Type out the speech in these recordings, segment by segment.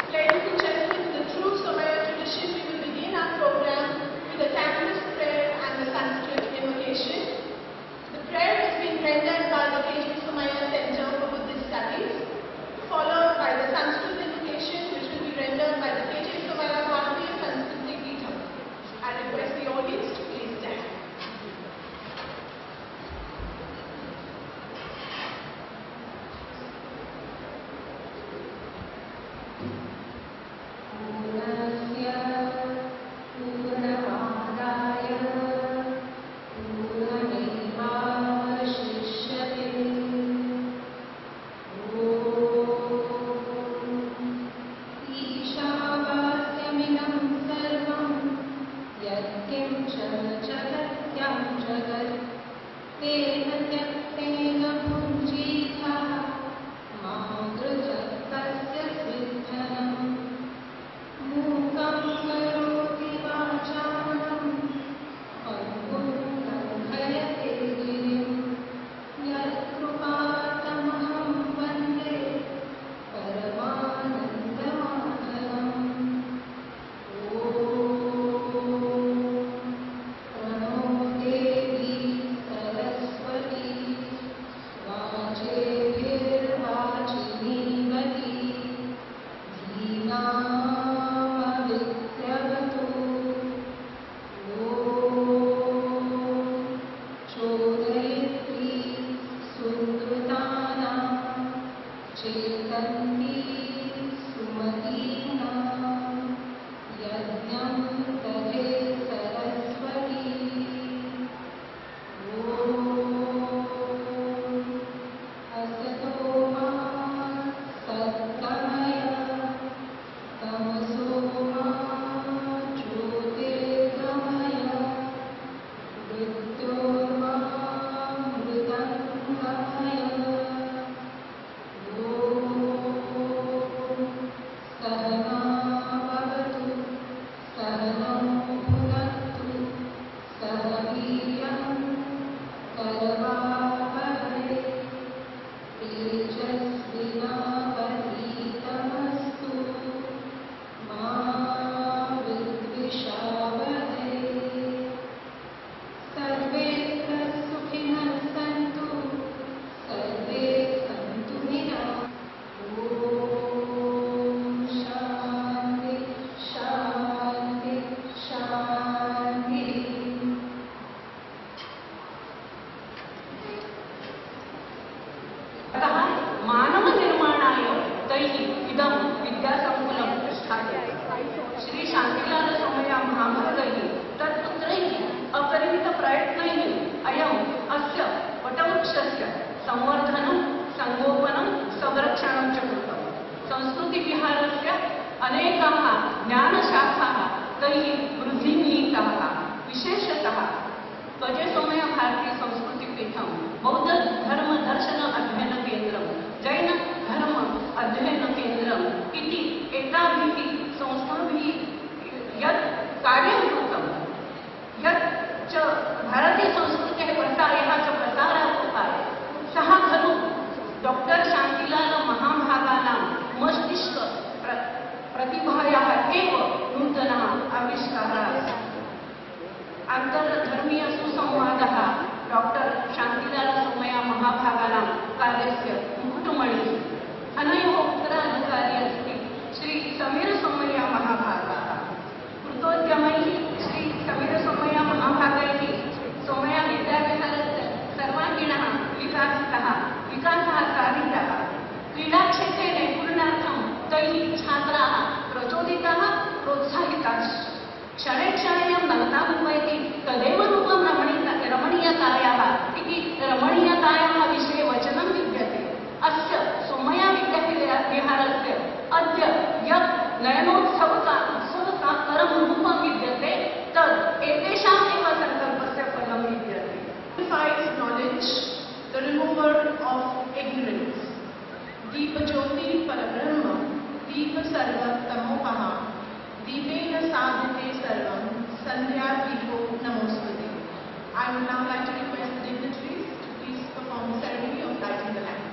Ladies and gentlemen, in the true Somaiya tradition, we will begin our program with the campus prayer and the Sanskrit Invocation. The prayer is being rendered by the KJ Somaiya Center for Buddhist Studies, followed by the Sanskrit Invocation, which will be rendered by the KJ Somaiya Sanskrit Invocation. I request the audience to please stand. संवर्धनं संगोपनं संरक्षणं च कृतं। संस्कृतिविहारस्य अनेकाः ज्ञानशाखाः तैः वृद्धिं नीताः। विशेषतः KJ Somaiya भारतीय संस्कृतिपीठं बौद्ध धर्म दर्शन अध्ययन केन्द्रं जैन धर्म अध्ययन केन्द्रम् इति एताभिः संस्थाभिः यत् कार्यं कृतं, यत् च भारतीय संस्कृतेः प्रसारः च प्रसारः कृतः, सः खलु डॉक्टर शान्तिलाल महाभागानां मस्तिष्क प्रतिभायाः एव नूतनः आविष्कारः। आन्तरधर्मीय सुसंवादः डॉक्टर शान्तिलाल सोमय्या महाभागानां कार्यस्य मुकुटमणिः। अनयोः उत्तराधिकारी अस्ति श्री समीर सोमय्या महाभागाः। कृतोद्यमैः श्री समीर सोमय्या महाभागैः सोमय्या विद्याविहारस्य सर्वाङ्गीणः विकासः साधितः। क्रीडाक्षेत्रे नैपुण्यार्थं तैः छात्राः प्रचोदिताः, क्षणे क्षणेयं नग्नामुपैति तदेव रूपं रमणीयतायाः इति रमणीयतायाः विषये वचनं विद्यते। अस्य सोमया विद्याविहारस्य अद्य यत् नयनोत्सवकाकरं रूपं विद्यते तत् एतेषाम् एव सङ्कल्पस्य फलं विद्यते। Purifies knowledge, the remover of ignorance. Deepa Jyoti Parabrahma, Deepa Sarva Tamopaha, Deepena Sadhate Sarvam, Sandhya Deepo Namosvate. I would now like to request the dignitaries to please perform the ceremony of lighting the lamp.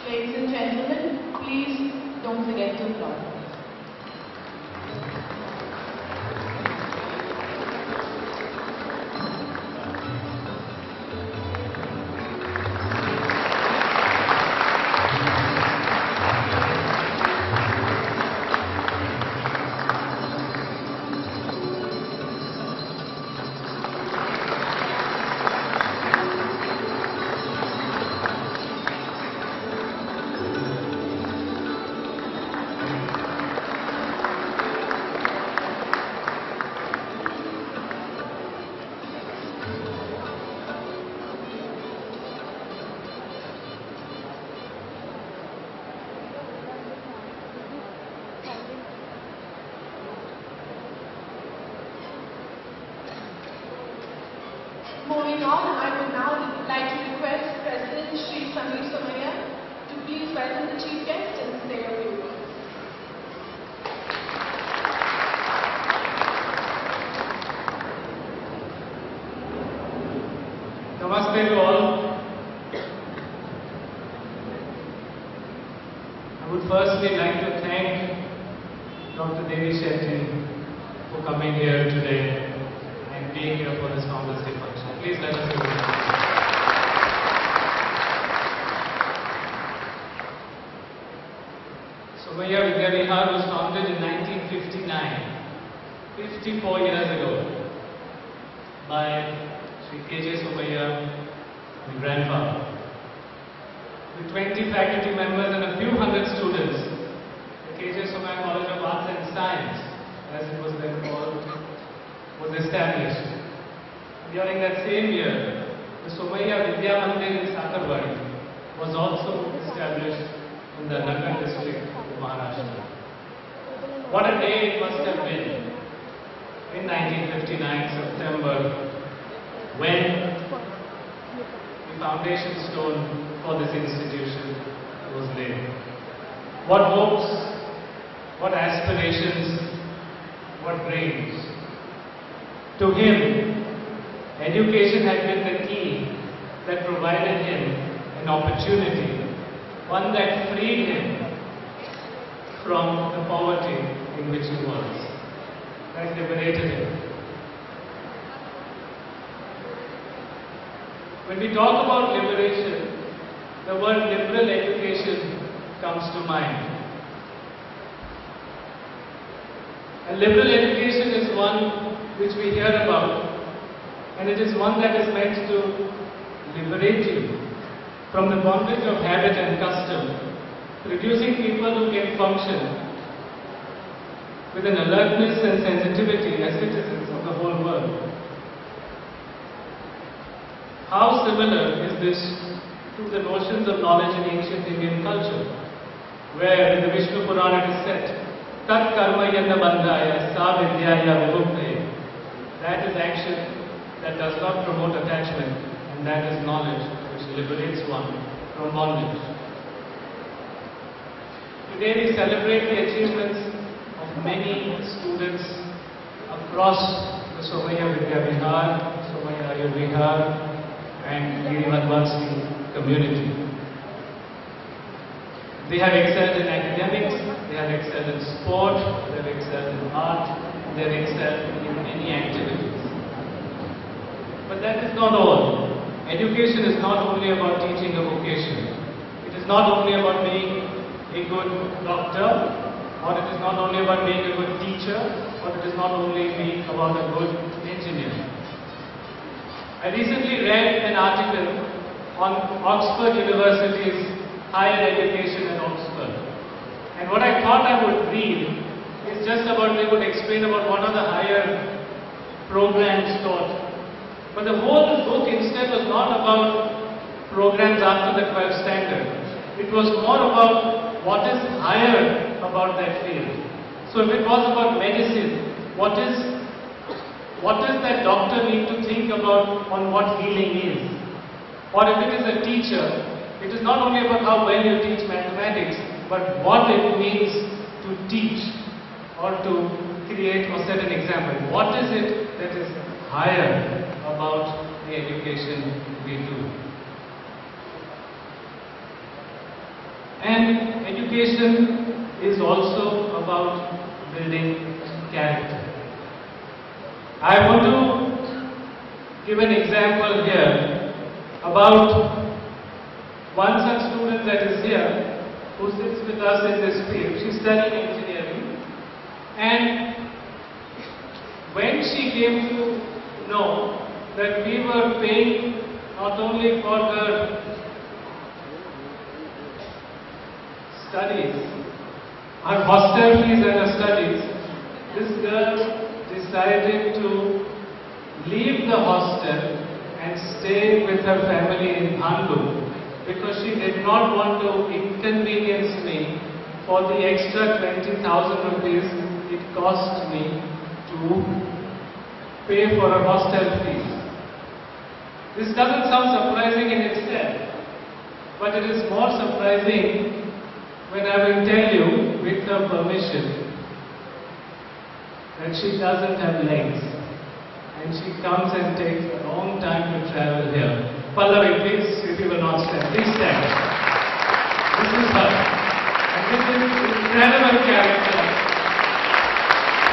Ladies and gentlemen, please don't forget to applaud. Moving on, I would now like to request President Shri Somaiya to please welcome the chief guest and say a few words. Namaste to all. I would firstly like to thank Dr. Devi Shetty for coming here today and being here for this Founders Day function. Please let us hear it. Somaiya Vidyavihar was founded in 1959, 54 years ago, by Sri K.J. Somaiya, my grandfather. With 20 faculty members and a few hundred students, the K.J. Somaiya College of Arts and Science, as it was then called, was established. During that same year, the Somaiya Vidyavihar in Sakarwadi was also established in the Nagar district of Maharashtra. What a day it must have been in 1959 September when the foundation stone for this institution was laid. What hopes, what aspirations, what dreams. To him, education had been the key that provided him an opportunity, one that freed him from the poverty in which he was, that liberated him. When we talk about liberation, the word liberal education comes to mind. And liberal education is one which we hear about, and it is one that is meant to liberate you from the bondage of habit and custom, producing people who can function with an alertness and sensitivity as citizens of the whole world. How similar is this to the notions of knowledge in ancient Indian culture, where in the Vishnu Purana it is said, Tat karma yanda bandhaya sa vidyaya vibhukte. That is action that does not promote attachment, and that is knowledge which liberates one from bondage. Today we celebrate the achievements of many students across the Somaiya Vidyavihar, Somaiya Ayurvihar and Girimadvansky community. They have excelled in academics, they have excelled in sport, they have excelled in art, they have excelled in many activities. But that is not all. Education is not only about teaching a vocation. It is not only about being a good doctor, or it is not only about being a good teacher, or it is not only being about a good engineer. I recently read an article on Oxford University's higher education at Oxford. And what I thought I would read It's just about they would explain about what are the higher programs taught. But the whole book instead was not about programs after the 12th standard. It was more about what is higher about that field. So if it was about medicine, what does that doctor need to think about on what healing is? Or if it is a teacher, it is not only about how well you teach mathematics, but what it means to teach or to create or set an example. What is it that is higher about the education we do? And education is also about building character. I want to give an example here about one such student that is here who sits with us in this field. She's studying engineering, and when she came to know that we were paying not only for her studies, her hostel fees and her studies, this girl decided to leave the hostel and stay with her family in Handu because she did not want to inconvenience me for the extra 20,000 rupees it cost me to pay for her hostel fees. This doesn't sound surprising in itself, but it is more surprising when I will tell you, with her permission, that she doesn't have legs and she comes and takes a long time to travel here. Pallavi, please, if you will not stand, please stand. This is her. And this is incredible character.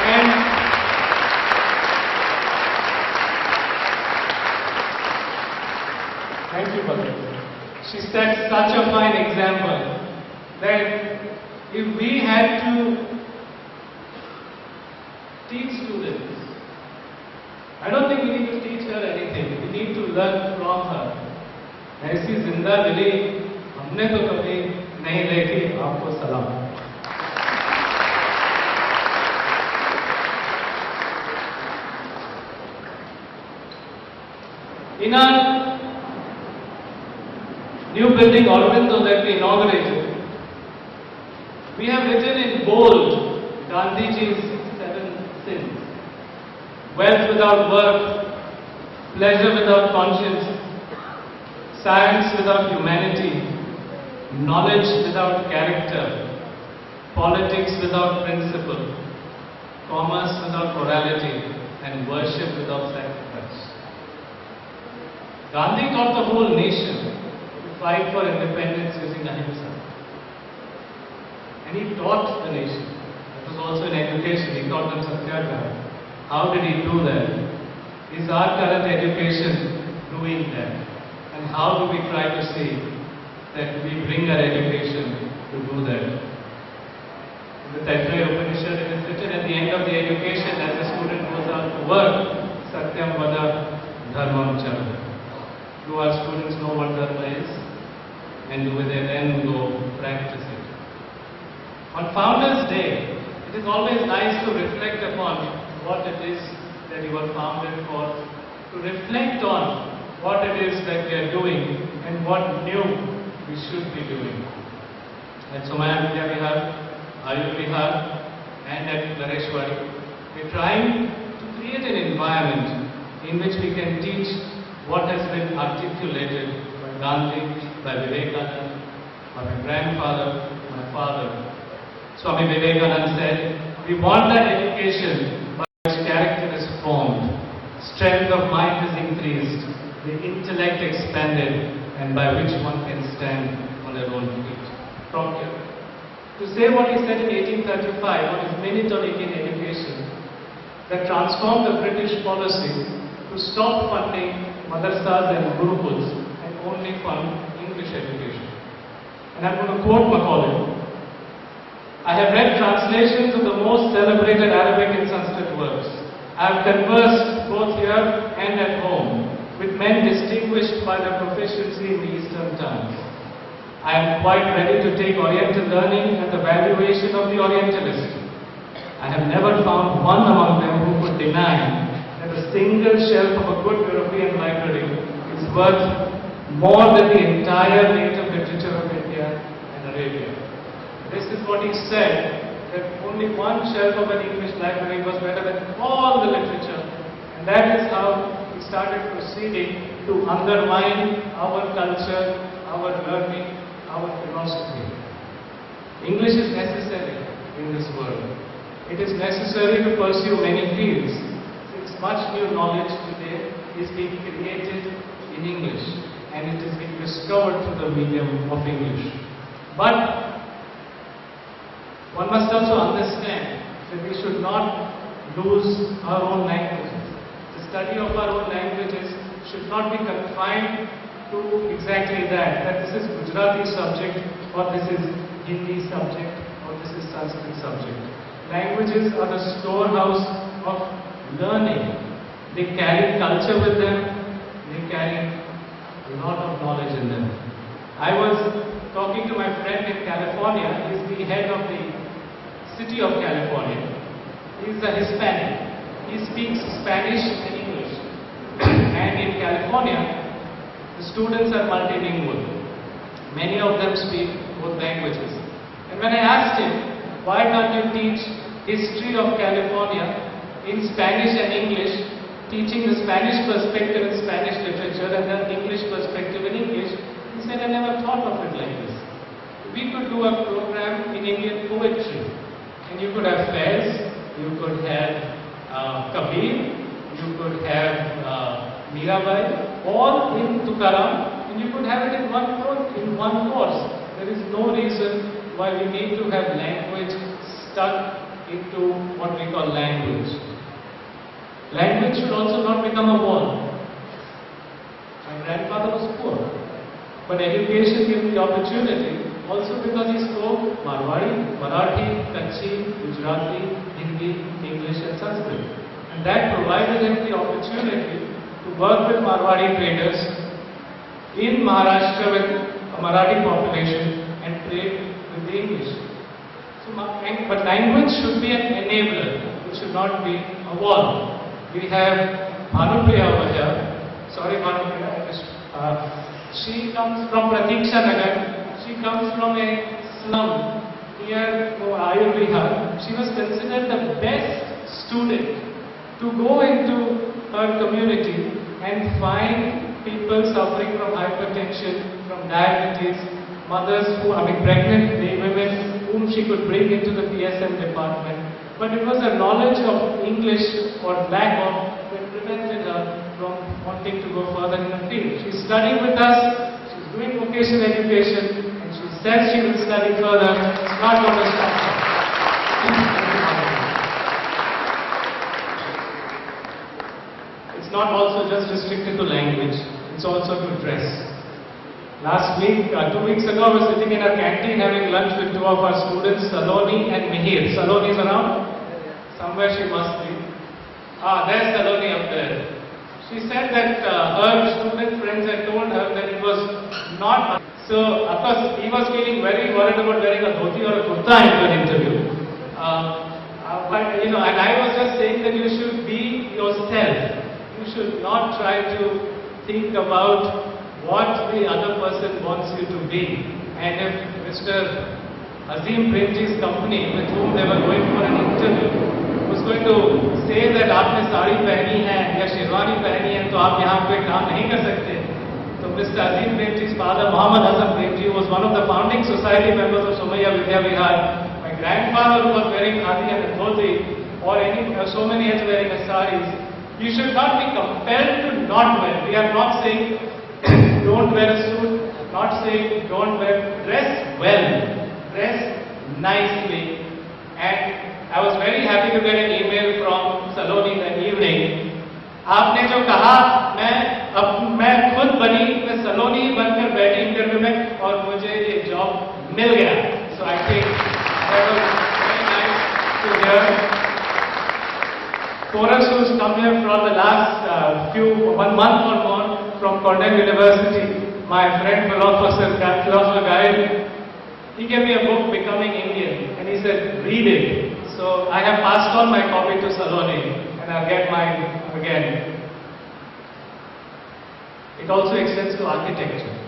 And thank you, Pallavi. She sets such a fine example that if we had to teach students, I don't think we need to teach her anything. We need to learn from her. ऐसी जिंदा दिली हमने तो कभी नहीं देखी, आपको सलाम. In our new building Aurobindo that we inaugurated, we have written in bold Gandhiji's 7 sins. Wealth without work, pleasure without conscience, science without humanity, knowledge without character, politics without principle, commerce without morality, and worship without sacrifice. Gandhi taught the whole nation to fight for independence using ahimsa. And he taught the nation. That was also in education. He taught them satyagraha. How did he do that? Is our current education doing that? And how do we try to see that we bring our education to do that? In the Taittiriya Upanishad, it is written at the end of the education as the student goes out to work, Satyam Vada Dharmam Chara. Do our students know what dharma is? And do they then go practice it? On Founders Day, it is always nice to reflect upon what it is that you were founded for, to reflect on what it is that we are doing and what new we should be doing. At Somaiya, Vidyavihar, Ayurvihar and at Lareshwari, we are trying to create an environment in which we can teach what has been articulated by Gandhi, by Vivekananda, by my grandfather, my father. Swami Vivekananda said, we want that education by which character is formed, strength of mind is increased, the intellect expanded, and by which one can stand on their own feet. From here, to say what he said in 1835 on his minute on Indian education, that transformed the British policy to stop funding madrasas and gurukuls and only fund English education. And I'm going to quote Macaulay. I have read translations of the most celebrated Arabic and Sanskrit works. I have conversed both here and at home with men distinguished by their proficiency in the Eastern tongues. I am quite ready to take Oriental learning and the valuation of the Orientalist. I have never found one among them who could deny that a single shelf of a good European library is worth more than the entire native literature of India and Arabia. This is what he said, that only one shelf of an English library was better than all the literature. And that is how he started proceeding to undermine our culture, our learning, our philosophy. English is necessary in this world. It is necessary to pursue many fields, since much new knowledge today is being created in English, and it is being discovered through the medium of English. But one must also understand that we should not lose our own languages. The study of our own languages should not be confined to exactly that this is Gujarati subject, or this is Hindi subject, or this is Sanskrit subject. Languages are the storehouse of learning. They carry culture with them, they carry a lot of knowledge in them. I was talking to my friend in California. He is the head of the city of California. He is a Hispanic. He speaks Spanish and English. And in California, the students are multilingual. Many of them speak both languages. And when I asked him, why don't you teach history of California in Spanish and English, teaching the Spanish perspective in Spanish literature and the English perspective in English? He said, I never thought of it like this. We could do a program in Indian poetry, and you could have fairs, you could have Kabir, you could have Mirabai, all in Tukaram, and you could have it in one course. There is no reason why we need to have language stuck into what we call language. Language should also not become a wall. My grandfather was poor, but education gave him the opportunity, also because he spoke Marwari, Marathi, Kutchi, Gujarati, Hindi, English and Sanskrit. And that provided him the opportunity to work with Marwari traders in Maharashtra with a Marathi population and trade with the English. But language should be an enabler. It should not be a wall. We have Bhanupriya over here. Sorry, Bhanupriya. She comes from Pratiksha Nagar. She comes from a slum near Vidyavihar. She was considered the best student to go into her community and find people suffering from hypertension, from diabetes, mothers who are pregnant women whom she could bring into the PSM department. But it was a knowledge of English or lack of that prevented her from wanting to go further in the field. She's studying with us, she's doing vocational education, and she says she will study further. It's not going to stop her. It's not also just restricted to language, it's also to dress. Last week, 2 weeks ago, I was sitting in a canteen having lunch with two of our students, Saloni and Mihir. Saloni is around? Somewhere she must be. There's Saloni up there. She said that her student friends had told her that it was not. So, of course, he was feeling very worried about wearing a dhoti or a kurta into an interview. But, and I was just saying that you should be yourself. You should not try to think about what the other person wants you to be. And if Mr. Azim Premji's company, with whom they were going for an interview, was going to say that आपने साड़ी पहनी है या शेरवानी पहनी है तो आप यहाँ पे काम नहीं कर सकते, तो Mr. Azim Premji's father, Muhammad Hasan Premji, was one of the founding society members of Somaiya Vidyavihar. My grandfather was wearing khadi and a dhoti, or so many is wearing a saris. You should not be compelled to not wear. We are not saying don't wear a suit, not saying don't dress well, dress nicely. And I was very happy to get an email from Saloni that evening. आपने जो कहा मैं खुद बनी, मैं सलोनी बनकर बैठी interview में और मुझे ये जॉब मिल गया. So I think that was very nice to hear. For us who's come here for the last 1 month or more from Cornell University, my friend philosopher guide, he gave me a book, Becoming Indian, and he said, read it. So So I have passed on my copy to Saloni and I'll get mine again. It also extends to architecture.